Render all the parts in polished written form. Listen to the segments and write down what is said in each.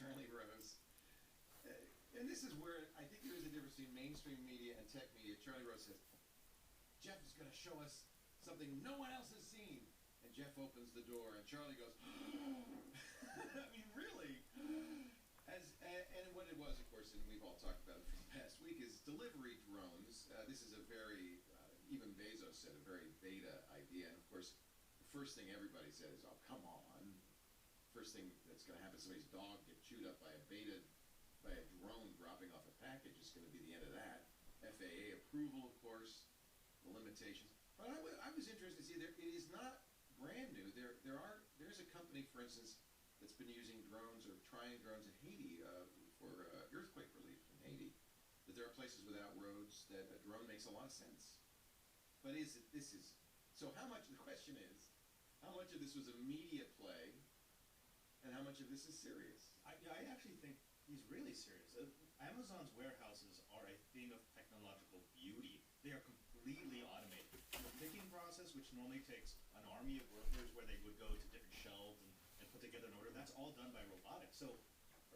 Charlie Rose. And this is where I think there is a difference between mainstream media and tech media. Charlie Rose says, Jeff is going to show us something no one else has seen. And Jeff opens the door, and Charlie goes, I mean, really? And what it was, of course, and we've all talked about it for the past week, is delivery drones. This is a very, even Bezos said, a very beta idea. And, of course, the first thing everybody said is, oh, come on. First thing that's going to happen, somebody's dog get chewed up by a drone dropping off a package is going to be the end of that. FAA approval, of course, the limitations. But I was interested to see it is not brand new. There's a company, for instance, that's been using drones or trying drones in Haiti for earthquake relief in Haiti. That there are places without roads that a drone makes a lot of sense. But so how much, the question is, how much of this was a media play and how much of this is serious? I actually think he's really serious. Amazon's warehouses are a thing of technological beauty. They are completely automated. The picking process, which normally takes an army of workers where they would go to different shelves and put together an order, that's all done by robotics. So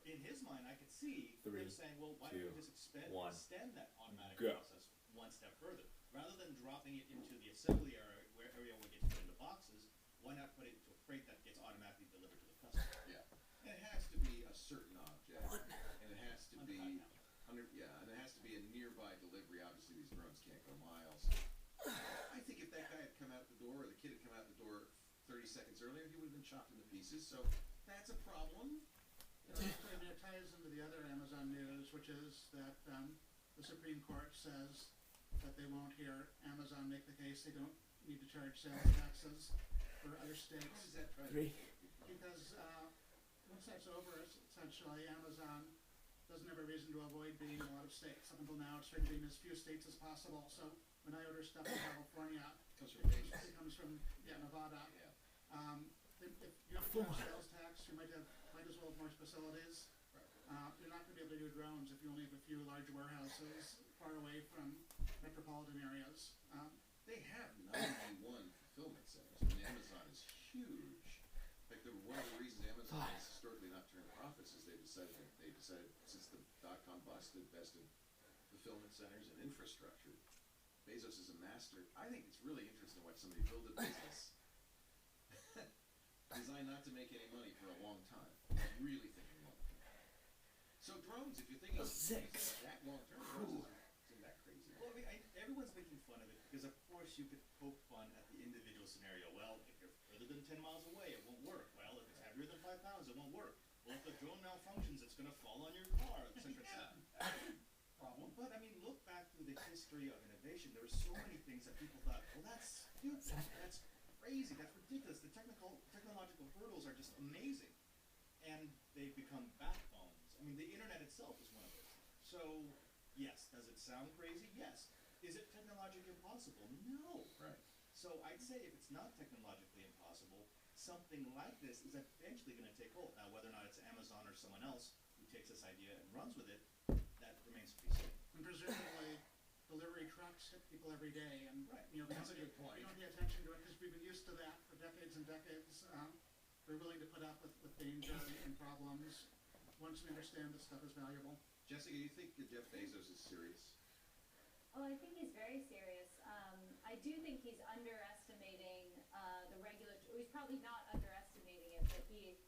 in his mind, I could see him saying, well, why don't we just extend that automatic process one step further? Rather than dropping it into the assembly area where it gets put into boxes, why not put it into a crate that gets automatically delivered to the customer? Yeah. And it has to be a certain object. And it has to be and it has to be a nearby delivery. Obviously, these drones can't go miles. I think if that guy had come out the door, or the kid had come out the door 30 seconds earlier, he would have been chopped into pieces. So that's a problem. It ties into the other Amazon news, which is that the Supreme Court says that they won't hear Amazon make the case they don't need to charge sales taxes for other states. How does that try to Because once that's over, essentially Amazon doesn't have a reason to avoid being in a lot of states. Up until now, it's tried to be in as few states as possible. So when I order stuff in California, it comes from Nevada. Yeah. If you have to charge sales tax, you might as well have more facilities. You're not going to be able to do drones if you only have a few large warehouses far away from metropolitan areas. They have 91 fulfillment centers. I mean, Amazon is huge. Like one of the reasons Amazon has historically not turned profits is they decided since the dot-com bust, to invest in fulfillment centers and infrastructure. Bezos is a master. I think it's really interesting to watch somebody build a business designed not to make any money for a long time. Really thinking long term. So drones, if you're thinking that long term, drones isn't that crazy. Well, I mean, everyone's making fun of it because, of course, you could poke fun at the individual scenario. Well, if you're further than 10 miles away, it won't work. Well, if it's heavier than 5 pounds, it won't work. Well, if the drone malfunctions, it's going to fall on your car, etc., etc. Problem. But, I mean, look back through the history of innovation. There were so many things that people thought, well, that's stupid, that's crazy, that's ridiculous. The technological hurdles are just amazing. And they've become backbones. I mean, the internet itself is one of those. So, yes, does it sound crazy? Yes. Is it technologically impossible? No. Right. So I'd say if it's not technologically impossible, something like this is eventually going to take hold. Now, whether or not it's Amazon or someone else who takes this idea and runs with it, that remains to be seen. And presumably, delivery trucks hit people every day, and That's a good point. We don't pay attention to it because we've been used to that for decades and decades. We're willing to put up with danger and problems once we understand that stuff is valuable. Jessica, you think that Jeff Bezos is serious? Oh, I think he's very serious. I do think he's underestimating the regulatory. He's probably not underestimating it, but he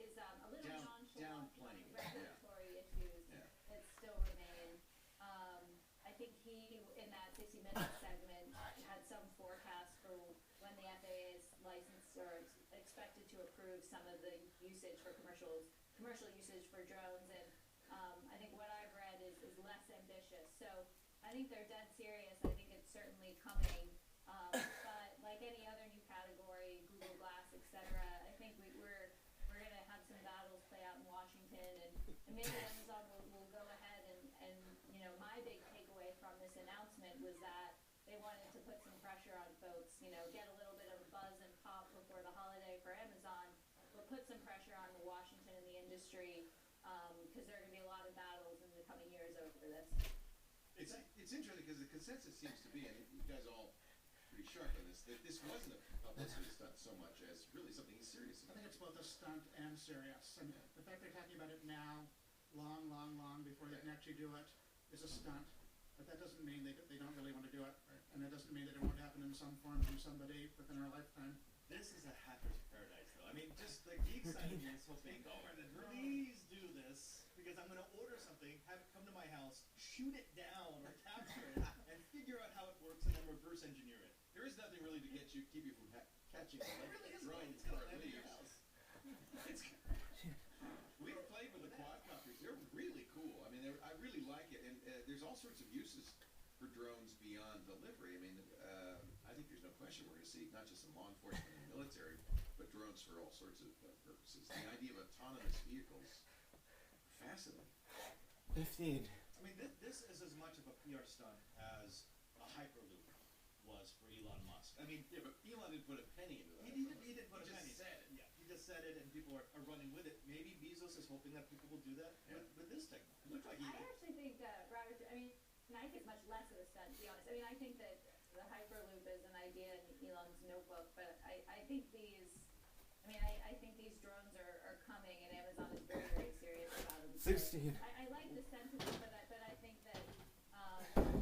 is a little nonchalant on the regulatory issues that still remain. I think he, in that 60 Minutes segment, had some forecast for when the FAA is licensed or expected to approve some of the usage for commercial usage for drones, and I think what I've read is less ambitious. So I think they're dead serious. I think it's certainly coming. But like any other new category, Google Glass, etc., I think we're going to have some battles play out in Washington, and maybe Amazon will go ahead and my big takeaway from this announcement was that they wanted to put some pressure on folks, get a little bit of a buzz and pop before the holiday for Amazon, but put some pressure on Washington and the industry because there are going to be a lot of battles in the coming years over this. It's interesting because the consensus seems to be, and you guys are all pretty sharp on this, that this wasn't a publicity stunt so much as really something he's serious I about. think it's both a stunt and serious. And the fact they're talking about it now, long before they can actually do it, is a stunt. But that doesn't mean they don't really want to do it. Right. And that doesn't mean that it won't happen in some form from somebody within our lifetime. This is a hacker's paradise, though. I mean, just the geek side of me is hoping, please do this, because I'm going to order something, have it come to my house, shoot it down or capture it, and figure out how it works, and then reverse engineer it. There is nothing really to keep you from catching a Really is drone it's gonna for land in your leaves. house. We've played with the quadcopters. They're really cool. I mean, I really like it, and there's all sorts of uses for drones beyond delivery. I mean, I think there's no question we're going to see not just in law enforcement and military, but drones for all sorts of purposes. The idea of autonomous vehicles, fascinating. 15. I mean, this is as much of a PR stunt as a Hyperloop was for Elon Musk. I mean, Yeah, but Elon didn't put a penny into that. he didn't put a just penny. said it. Yeah, he just said it, and people are running with it. Maybe Bezos is hoping that people will do that Yeah. with this technology. It looked like he I did. actually think, Robert, I mean, and I think it's much less of a stunt, to be honest. I mean, I think that the Hyperloop is an idea in Elon's notebook, but I think I think these drones are coming, and Amazon is very, very serious about them. So 16. I like the sentiment, but I think that,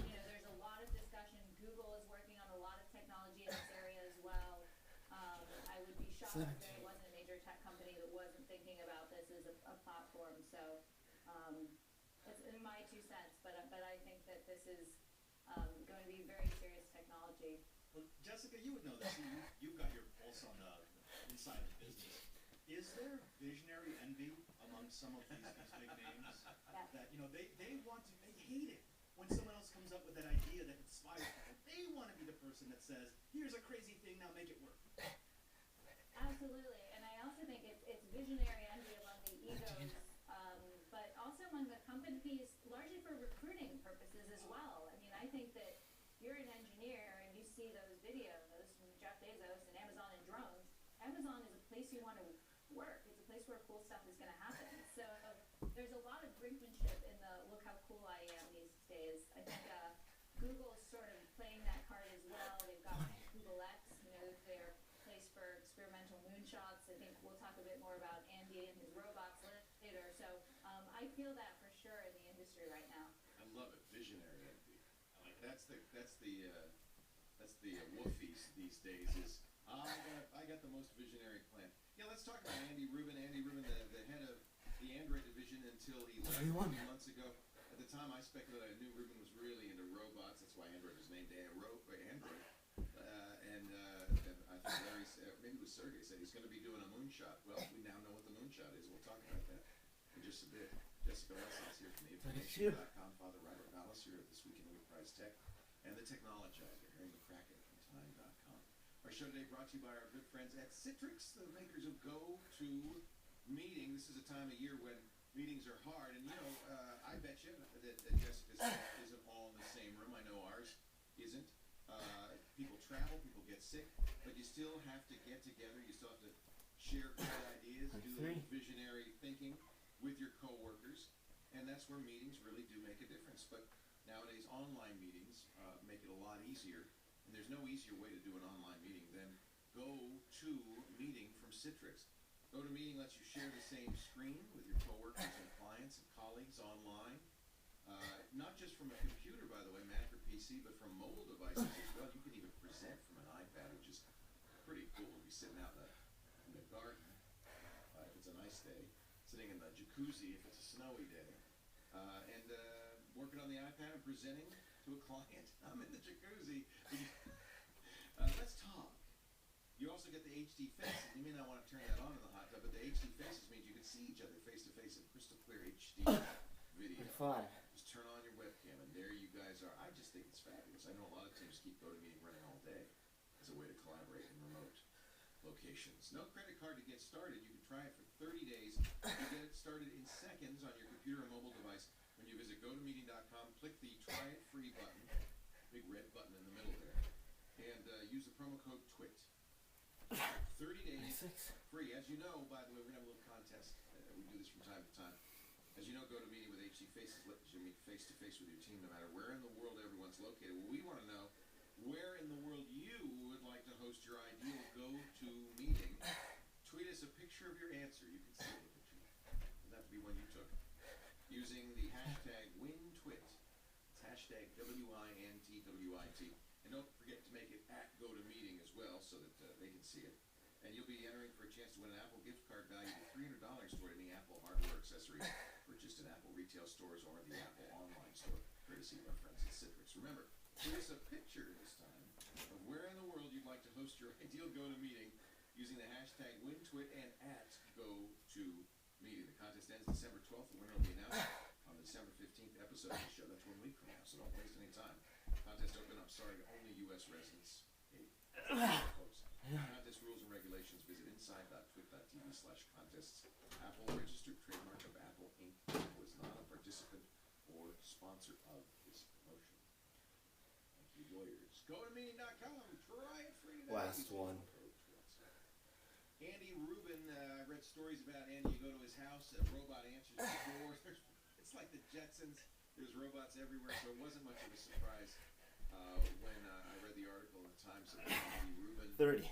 there's a lot of discussion. Google is working on a lot of technology in this area as well. I would be shocked if there wasn't a major tech company that wasn't thinking about this as a platform. So, it's in my 2 cents, but I think that this is going to be very serious technology. Well, Jessica, you would know this. You've got your pulse on the inside of the business. Is there visionary envy among some of these big names Yeah. that they hate it when someone else comes up with that idea that inspires people? They want to be the person that says, "Here's a crazy thing, now make it work." Absolutely, and I also think it's visionary envy among the egos, but also among the companies, largely for recruiting purposes as well. I mean, I think that you're an engineer and you see those videos from Jeff Bezos and Amazon and drones. Amazon is a place you want to work. It's a place where cool stuff is going to happen. So there's a lot of brinkmanship in the look how cool I am these days. I think Google's sort of playing that card as well. They've got Google X, their place for experimental moonshots. I think we'll talk a bit more about Andy and his robots later. So I feel that for sure in the industry right now. I love it. Visionary envy. Like that's the woofies these days. Is I got the most visionary plan. Yeah, let's talk about Andy Rubin. Andy Rubin, the head of the Android division until he left a few months ago. At the time, I speculated I knew Rubin was really into robots. That's why Android was named Android. And I think Larry said, maybe it was Sergey said he's going to be doing a moonshot. Well, we now know what the moonshot is. We'll talk about that in just a bit. Jessica Lessons here from the information.com. Father Robert Ballas here at This Week in Enterprise Tech and the Technologizer, Harry McCracken from Time.com. Our show today brought to you by our good friends at Citrix, the makers of GoToMeeting. This is a time of year when meetings are hard, and I bet you that Jessica's isn't all in the same room. I know ours isn't. People travel, people get sick, but you still have to get together. You still have to share great ideas, do visionary thinking with your coworkers, and that's where meetings really do make a difference. But nowadays, online meetings make it a lot easier, and there's no easier way to do an online meeting than GoToMeeting from Citrix. GoToMeeting lets you share the same screen with your coworkers and clients and colleagues online. Not just from a computer, by the way, Mac or PC, but from mobile devices as well. You can even present from an iPad, which is pretty cool. You'll be sitting out in the garden if it's a nice day, sitting in the jacuzzi if it's a snowy day, and working on the iPad and presenting to a client. I'm in the jacuzzi. Let's talk. You also get the HD faces. You may not want to turn that on in the hot tub, but the HD faces means you can see each other face to face in crystal clear HD video. 5. Just turn on your webcam, and there you guys are. I just think it's fabulous. I know a lot of teams keep GoToMeeting running all day as a way to collaborate in remote locations. No credit card to get started. You can try it for 30 days. You get it started in seconds on your computer or mobile device when you visit GoToMeeting.com. Click the Try It Free button, big red button in the middle there, and use the promo code TWIT. 30 days free. As you know, by the way, we're going to have a little contest. We do this from time to time. As you know, GoToMeeting with HD Faces lets you meet face-to-face with your team no matter where in the world everyone's located. Well, we want to know where in the world you would like to host your ideal GoToMeeting. Tweet us a picture of your answer. You can see the picture. using the hashtag WinTwit. It's hashtag WINTWIT. And don't forget to make it at GoToMeeting as well so that they can see it. And you'll be entering for a chance to win an Apple gift card valued at $300 for any Apple hardware accessories purchased in Apple retail stores or the Apple online store, courtesy of our friends at Citrix. Remember, give us a picture this time of where in the world you'd like to host your ideal GoToMeeting using the hashtag WinTwit and at GoToMeeting. The contest ends December 12th. The winner will be announced on the December 15th episode of the show. That's 1 week from now, so don't waste any time. Contest open, I'm sorry, to only U.S. residents. Contest rules and regulations, visit inside.twit.tv/contests. Apple registered trademark of Apple Inc. Apple is not a participant or sponsor of this promotion. Thank you, lawyers. GoToMeeting.com. Try it free today. Last one. Andy Rubin, I read stories about Andy. You go to his house, a robot answers the door. It's like the Jetsons. There's robots everywhere, so it wasn't much of a surprise when I read the article in the Times about Andy Rubin. 30.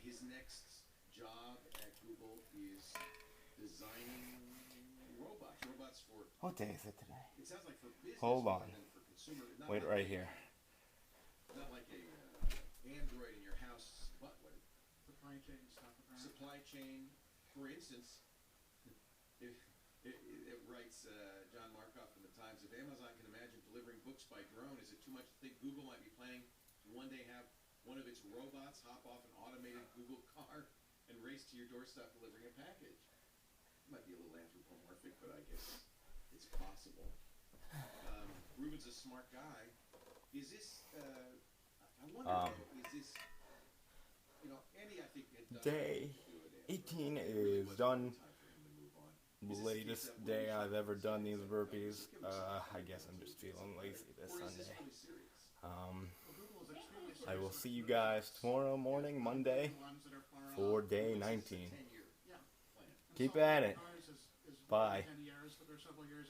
His next job at Google is designing robots. Robots for... What day is it today? It sounds like for business Hold on. rather than for consumer. Not Wait like right here. Not like a Android in your house, but what? Supply chain stuff. Apparently. Supply chain, for instance, it writes John Markoff in the Times, if Amazon can imagine delivering books by drone, is it too much to think Google might be planning to one day have one of its robots hop off an automated Google car and race to your doorstep delivering a package? It might be a little anthropomorphic, but I guess it's possible. Ruben's a smart guy. Is this, I wonder, is this, you know, Andy, I think, had done Day do it, 18 but it really is wasn't done. time for him to move on. The Is this latest case day that I've ever done these Give us burpees. something. I guess I'm just feeling lazy this Or is this Sunday. really serious? Well, Google is extremely I will serious see you with guys tomorrow morning, Monday, the ones that are far for off. day It's a 19. 10-year Yeah. plan. And Keep so at it. ours is Bye. 10 years, but they're several years